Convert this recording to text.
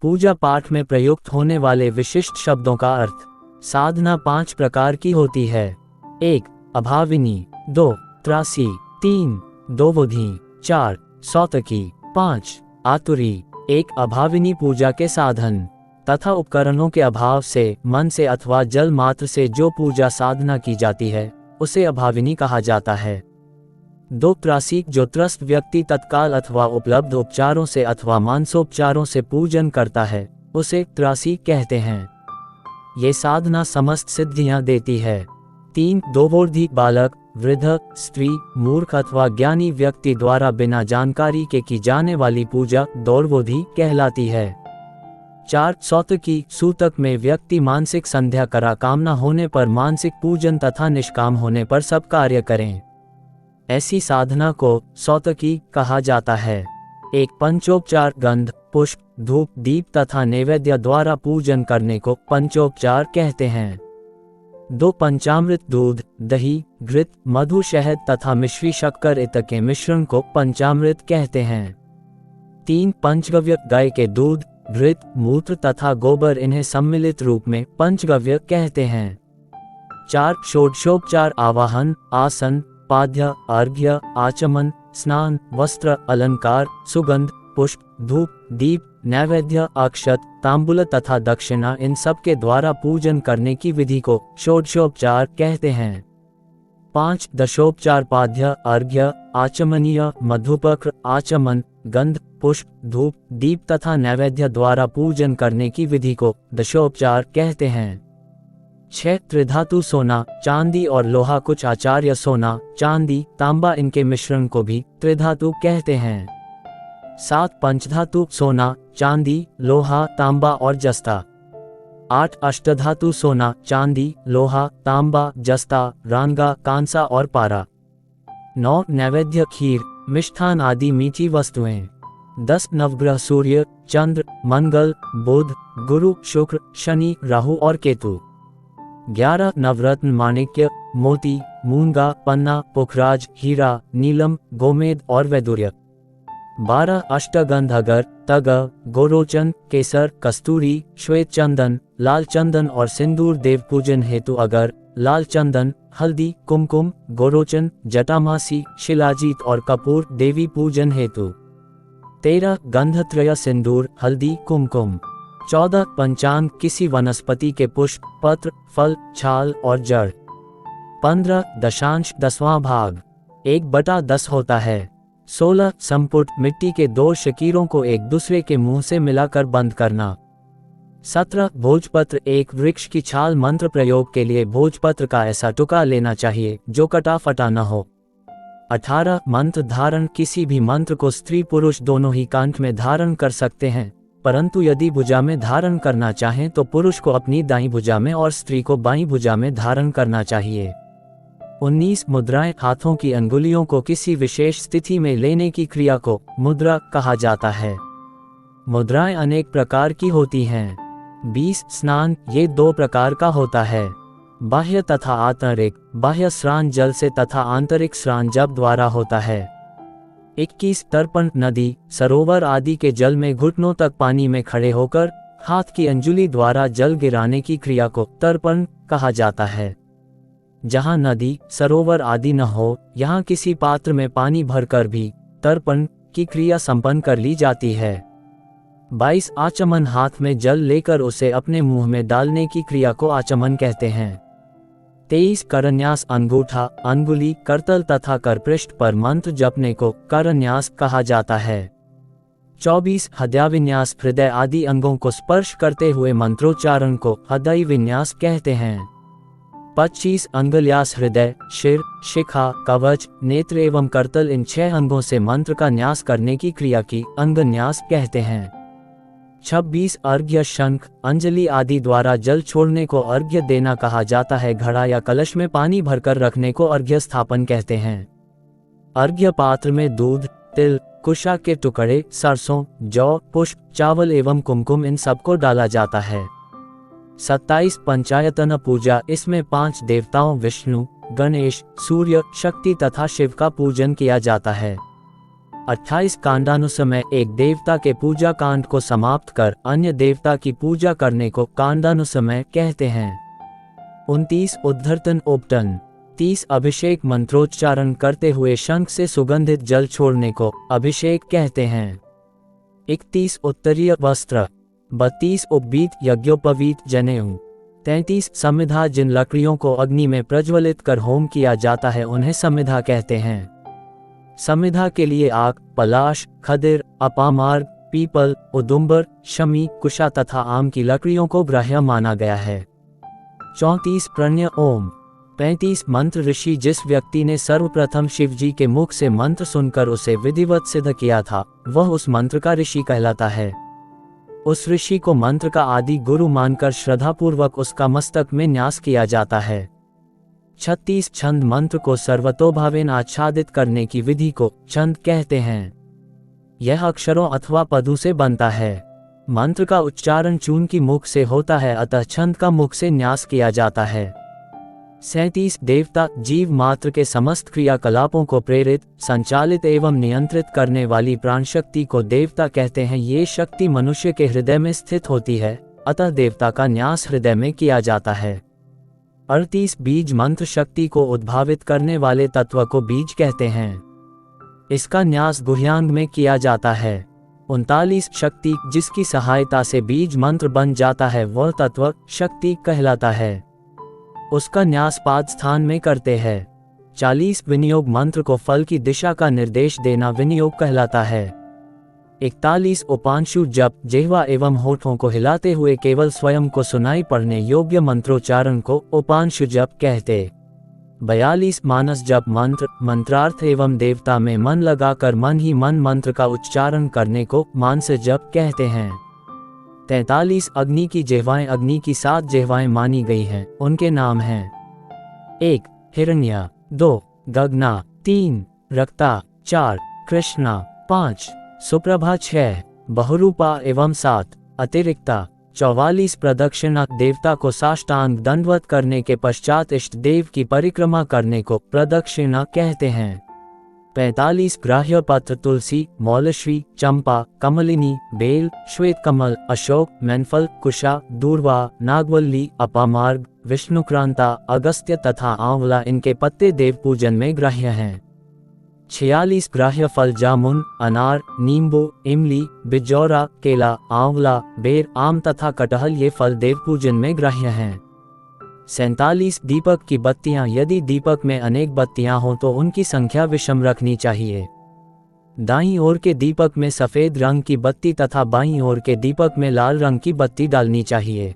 पूजा पाठ में प्रयुक्त होने वाले विशिष्ट शब्दों का अर्थ। साधना 5 प्रकार की होती है। 1. अभाविनी। 2. त्रासी। 3. दोवोधी। 4. सौतकी। 5. आतुरी। 1. अभाविनी पूजा के साधन तथा उपकरणों के अभाव से, मन से अथवा जल मात्र से जो पूजा साधना की जाती है उसे अभाविनी कहा जाता है। 2. त्रासी। जो त्रस्त व्यक्ति तत्काल अथवा उपलब्ध उपचारों से अथवा मानसोपचारों से पूजन करता है उसे त्रासी कहते हैं। ये साधना समस्त सिद्धियां देती है। 3. दोवोधी। बालक, वृद्ध, स्त्री, मूर्ख अथवा ज्ञानी व्यक्ति द्वारा बिना जानकारी के की जाने वाली पूजा दोर्वोधी कहलाती है। 4. सौतकी। सूतक में व्यक्ति मानसिक संध्या करा कामना होने पर मानसिक पूजन तथा निष्काम होने पर सब कार्य करें, ऐसी साधना को सौतकी कहा जाता है। 1. पंचोपचार। गंध, पुष्प, धूप, दीप तथा नैवेद्य द्वारा पूजन करने को पंचोपचार कहते हैं। 2. पंचामृत। दूध, दही, घृत, मधु, शहद तथा मिश्री शक्कर इत्यादि के मिश्रण को पंचामृत कहते हैं। 3. पंचगव्य। गाय के दूध, घृत, मूत्र तथा गोबर इन्हें सम्मिलित रूप में पंचगव्य कहते हैं। 4. षोडशोपचार। आवाहन, आसन, पाद्य, अर्घ्य, आचमन, स्नान, वस्त्र, अलंकार, सुगंध, पुष्प, धूप, दीप, नैवेद्य, अक्षत, तांबूल तथा दक्षिणा इन सब के द्वारा पूजन करने की विधि को षोडशोपचार कहते हैं। 5. दशोपचार। पाद्य, अर्घ्य, आचमनीय, मधुपक्र, आचमन, गंध, पुष्प, धूप, दीप तथा नैवेद्य द्वारा पूजन करने की विधि को दशोपचार कहते हैं। 6. त्रिधातु। सोना, चांदी और लोहा। कुछ आचार्य सोना, चांदी, तांबा इनके मिश्रण को भी त्रिधातु कहते हैं। 7. पंचधातु। सोना, चांदी, लोहा, तांबा और जस्ता। 8. अष्टधातु। सोना, चांदी, लोहा, तांबा, जस्ता, रांगा, कांसा और पारा। 9. नैवेद्य, खीर, मिष्ठान आदि मीठी वस्तुएं। 10. नवग्रह। सूर्य, चंद्र, मंगल, बुध, गुरु, शुक्र, शनि, राहु और केतु। 11. नवरत्न, माणिक्य, मोती, मूंगा, पन्ना, पुखराज, हीरा, नीलम, गोमेद और वैदुर्य। 12. अष्टगंध। अगर, तग, गोरोचन, केसर, कस्तूरी, श्वेत चंदन, लाल चंदन और सिंदूर। देव पूजन हेतु अगर, लाल चंदन, हल्दी, कुमकुम, गोरोचन, जटामासी, शिलाजीत और कपूर। देवी पूजन हेतु। 13. गंधत्रय। सिंदूर, हल्दी, कुमकुम। 14. पंचांग। किसी वनस्पति के पुष्प, पत्र, फल, छाल और जड़। 15. दशांश। 10वां भाग 1/10 होता है। 16. संपुट। मिट्टी के 2 शकीरों को एक दूसरे के मुंह से मिलाकर बंद करना। 17. भोजपत्र। एक वृक्ष की छाल। मंत्र प्रयोग के लिए भोजपत्र का ऐसा टुकड़ा लेना चाहिए जो कटा फटा न हो। 18. मंत्र धारण। किसी भी मंत्र को स्त्री पुरुष दोनों ही कंठ में धारण कर सकते हैं, परंतु यदि भुजा में धारण करना चाहें तो पुरुष को अपनी दाईं भुजा में और स्त्री को बाईं भुजा में धारण करना चाहिए। 19. मुद्राएं। हाथों की अंगुलियों को किसी विशेष स्थिति में लेने की क्रिया को मुद्रा कहा जाता है। मुद्राएं अनेक प्रकार की होती हैं। 20. स्नान। ये 2 प्रकार का होता है, बाह्य तथा आंतरिक। बाह्य स्नान जल से तथा आंतरिक स्नान जप द्वारा होता है। 21. तर्पण। नदी, सरोवर आदि के जल में घुटनों तक पानी में खड़े होकर हाथ की अंजुली द्वारा जल गिराने की क्रिया को तर्पण कहा जाता है। जहाँ नदी, सरोवर आदि न हो, यहाँ किसी पात्र में पानी भरकर भी तर्पण की क्रिया संपन्न कर ली जाती है। 22. आचमन। हाथ में जल लेकर उसे अपने मुंह में डालने की क्रिया को आचमन कहते हैं। 23. करन्यास। अंगूठा, अंगुली, करतल तथा करपृष्ठ पर मंत्र जपने को करन्यास कहा जाता है। 24. हृदयाविन्यास। हृदय आदि अंगों को स्पर्श करते हुए मंत्रोच्चारण को हृदय विन्यास कहते हैं। 25. अंगुल्यास। हृदय, शिर, शिखा, कवच, नेत्र एवं करतल इन 6 अंगों से मंत्र का न्यास करने की क्रिया की अंगन्यास कहते हैं। 26. अर्घ्य। शंख, अंजलि आदि द्वारा जल छोड़ने को अर्घ्य देना कहा जाता है। घड़ा या कलश में पानी भरकर रखने को अर्घ्य स्थापन कहते हैं। अर्घ्य पात्र में दूध, तिल, कुशा के टुकड़े, सरसों, जौ, पुष्प, चावल एवं कुमकुम इन सबको डाला जाता है। 27. पंचायतन पूजा। इसमें 5 देवताओं विष्णु, गणेश, सूर्य, शक्ति तथा शिव का पूजन किया जाता है। 28 कांडानुसमय एक देवता के पूजा कांड को समाप्त कर अन्य देवता की पूजा करने को कांडानुसमय कहते हैं। 29 उद्धर्तन ओपटन। 30 अभिषेक मंत्रोच्चारण करते हुए शंख से सुगंधित जल छोड़ने को अभिषेक कहते हैं। 31 उत्तरीय वस्त्र। 32 उपवीत यज्ञोपवीत जनेऊ। 33 समिधा। जिन लकड़ियों को अग्नि में प्रज्वलित कर होम किया जाता है उन्हें समिधा कहते हैं। समिधा के लिए आक, पलाश, खदिर, अपामार्ग, पीपल, उदुम्बर, शमी, कुशा तथा आम की लकड़ियों को ग्राह्य माना गया है। 34 प्रणय ओम। 35 मंत्र ऋषि। जिस व्यक्ति ने सर्वप्रथम शिवजी के मुख से मंत्र सुनकर उसे विधिवत सिद्ध किया था वह उस मंत्र का ऋषि कहलाता है। उस ऋषि को मंत्र का आदि गुरु मानकर श्रद्धापूर्वक उसका मस्तक में न्यास किया जाता है। 36 छंद। मंत्र को सर्वतोभावेन आच्छादित करने की विधि को छंद कहते हैं। यह अक्षरों अथवा पदों से बनता है। मंत्र का उच्चारण चून की मुख से होता है अतः छंद का मुख से न्यास किया जाता है। 37 देवता। जीव मात्र के समस्त क्रियाकलापों को प्रेरित, संचालित एवं नियंत्रित करने वाली प्राणशक्ति को देवता कहते हैं। ये शक्ति मनुष्य के हृदय में स्थित होती है अतः देवता का न्यास हृदय में किया जाता है। 38 बीज। मंत्र शक्ति को उद्भावित करने वाले तत्व को बीज कहते हैं। इसका न्यास गुह्यांग में किया जाता है। 39 शक्ति। जिसकी सहायता से बीज मंत्र बन जाता है वह तत्व शक्ति कहलाता है। उसका न्यास पाद स्थान में करते हैं। 40 विनियोग। मंत्र को फल की दिशा का निर्देश देना विनियोग कहलाता है। 41 उपांशु जप। जिह्वा एवं होठों को हिलाते हुए केवल स्वयं को सुनाई पड़ने योग्य मंत्रोच्चारण को उपांशु जप कहते। 42 मानस जप। मंत्र, मंत्रार्थ एवं देवता में मन लगाकर मन ही मन मंत्र का उच्चारण करने को मानस जप कहते हैं। 43 अग्नि की जिह्वाएं। अग्नि की 7 जिह्वाएं मानी गई हैं। उनके नाम हैं 1 हिरण्या, 2 गगना, 3 रक्ता, 4 कृष्णा, 5 सुप्रभा, 6 बहुरूपा एवं 7 अतिरिक्ता। 44 प्रदक्षिणा। देवता को साष्टांग दंडवत करने के पश्चात इष्ट देव की परिक्रमा करने को प्रदक्षिणा कहते हैं। 45 ग्राह्य पत्र। तुलसी, मौलश्री, चंपा, कमलिनी, बेल, श्वेत कमल, अशोक, मैनफल, कुशा, दूर्वा, नागवल्ली, अपामार्ग, विष्णुक्रांता, अगस्त्य तथा आंवला इनके पत्ते देव पूजन में ग्राह्य हैं। 46 ग्राह्य फल। जामुन, अनार, नींबू, इमली, बिजौरा, केला, आंवला, बेर, आम तथा कटहल ये फल देव पूजन में ग्राह्य हैं। 47 दीपक की बत्तियां। यदि दीपक में अनेक बत्तियां हों तो उनकी संख्या विषम रखनी चाहिए। दाईं ओर के दीपक में सफेद रंग की बत्ती तथा बाईं ओर के दीपक में लाल रंग की बत्ती डालनी चाहिए।